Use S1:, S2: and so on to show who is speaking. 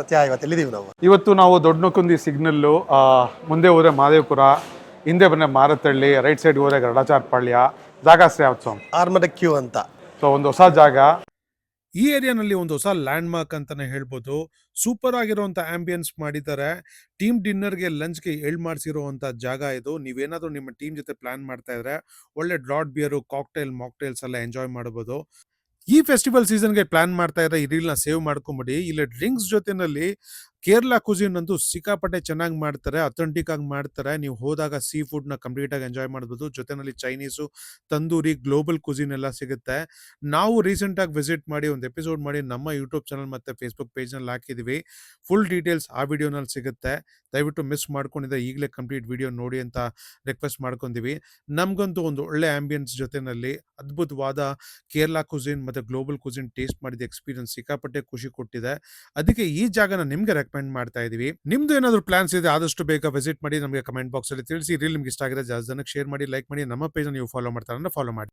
S1: ಸತ್ಯ ಇವತ್ತು ಎಲ್ಲಿದ್ದೀವಿ ನಾವು?
S2: ಇವತ್ತು ನಾವು ದೊಡ್ಡನಕುಂದಿ ಸಿಗ್ನಲ್ಲು, ಮುಂದೆ ಹೋದ್ರೆ ಮಾದೇವಪುರ, ಹಿಂದೆ ಬಂದರೆ ಮಾರತ್ತಹಳ್ಳಿ, ರೈಟ್ ಸೈಡ್ ಹೋದ್ರೆ ಗರಡಾಚಾರ್ಪಾಳ್ಯ. ಜಾಗ ಅಷ್ಟೇ ಯಾವ್ದು ಸ್ವಾಮಿ?
S1: ಆರ್ಮಡ ಕ್ಯೂ ಅಂತ.
S2: ಸೊ ಒಂದು ಹೊಸ ಜಾಗ.
S3: ಈ ಏರಿಯಾನಲ್ಲಿ ಒಂದು ಹೊಸ ಲ್ಯಾಂಡ್ ಮಾರ್ಕ್ ಅಂತಾನೆ ಹೇಳ್ಬೋದು. ಸೂಪರ್ ಆಗಿರುವಂತ ಆಂಬಿಯನ್ಸ್ ಮಾಡಿದ್ದಾರೆ. ಟೀಮ್ ಡಿನ್ನರ್ಗೆ ಲಂಚ್ಗೆ ಮಾಡಿಸಿರುವಂತ ಜಾಗ ಇದು. ನೀವೇನಾದ್ರೂ ನಿಮ್ಮ ಟೀಮ್ ಜೊತೆ ಪ್ಲಾನ್ ಮಾಡ್ತಾ ಇದ್ರೆ ಒಳ್ಳೆ ಡ್ರಾಟ್ ಬಿಯರು, ಕಾಕ್ಟೈಲ್, ಮಾಕ್ಟೈಲ್ಸ್ ಎಲ್ಲ ಎಂಜಾಯ್ ಮಾಡಬಹುದು. ಈ ಫೆಸ್ಟಿವಲ್ ಸೀಸನ್ಗೆ ಪ್ಲಾನ್ ಮಾಡ್ತಾ ಇದ್ರೆ ಈ ರೀಲ್ನ ಸೇವ್ ಮಾಡ್ಕೊಂಬಿಡಿ. ಇಲ್ಲಿ ಡ್ರಿಂಕ್ಸ್ ಜೊತೆನಲ್ಲಿ ಕೇರಳ ಕುಸಿನ್ ಅಂತೂ ಸಿಕ್ಕಾಪಟ್ಟೆ ಚೆನ್ನಾಗಿ ಮಾಡ್ತಾರೆ, ಅಥೆಂಟಿಕ್ ಆಗಿ ಮಾಡ್ತಾರೆ. ನೀವು ಹೋದಾಗ ಸೀ ಫುಡ್ ನ ಕಂಪ್ಲೀಟ್ ಆಗಿ ಎಂಜಾಯ್ ಮಾಡ್ಬೋದು. ಜೊತೆನಲ್ಲಿ ಚೈನೀಸು, ತಂದೂರಿ, ಗ್ಲೋಬಲ್ ಕುಸಿನ್ ಎಲ್ಲ ಸಿಗುತ್ತೆ. ನಾವು ರೀಸೆಂಟ್ ಆಗಿ ವಿಸಿಟ್ ಮಾಡಿ ಒಂದು ಎಪಿಸೋಡ್ ಮಾಡಿ ನಮ್ಮ ಯೂಟ್ಯೂಬ್ ಚಾನಲ್ ಮತ್ತೆ ಫೇಸ್ಬುಕ್ ಪೇಜ್ ನಲ್ಲಿ ಹಾಕಿದೀವಿ. ಫುಲ್ ಡೀಟೇಲ್ಸ್ ಆ ವಿಡಿಯೋನಲ್ಲಿ ಸಿಗುತ್ತೆ. ದಯವಿಟ್ಟು ಮಿಸ್ ಮಾಡ್ಕೊಂಡಿದ್ರೆ ಈಗಲೇ ಕಂಪ್ಲೀಟ್ ವಿಡಿಯೋ ನೋಡಿ ಅಂತ ರಿಕ್ವೆಸ್ಟ್ ಮಾಡ್ಕೊಂತೀವಿ. ನಮ್ಗಂತೂ ಒಂದು ಒಳ್ಳೆ ಆಂಬಿಯನ್ಸ್ ಜೊತೆನಲ್ಲಿ ಅದ್ಭುತವಾದ ಕೇರಳ ಕುಸಿನ್ ಮತ್ತೆ ಗ್ಲೋಬಲ್ ಕುಸಿನ್ ಟೇಸ್ಟ್ ಮಾಡಿದ ಎಕ್ಸ್ಪೀರಿಯನ್ಸ್ ಸಿಕ್ಕಾಪಟ್ಟೆ ಖುಷಿ ಕೊಟ್ಟಿದೆ. ಅದಕ್ಕೆ ಈ ಜಾಗನ ನಿಮ್ಗೆ ರೆಕಮೆಂಡ್ ಮಾಡ್ತಾ ಇದೀವಿ. ನಿಮ್ದು ಏನಾದ್ರು ಪ್ಲಾನ್ಸ್ ಇದೆ ಆದಷ್ಟು ಬೇಗ ವಿಸಿಟ್ ಮಾಡಿ ನಮಗೆ ಕಮೆಂಟ್ ಬಾಕ್ಸ್ ಅಲ್ಲಿ ತಿಳಿಸಿ. ರೀಲ್ ನಿಮ್ಗೆ ಇಷ್ಟ ಆಗಿದೆ ಜಾಸ್ತಿ ಜನಕ್ಕೆ ಶೇರ್ ಮಾಡಿ, ಲೈಕ್ ಮಾಡಿ. ನಮ್ಮ ಪೇಜ್ ನೀವು ಫಾಲೋ ಮಾಡ್ತಾರೆ ಫಾಲೋ ಮಾಡಿ.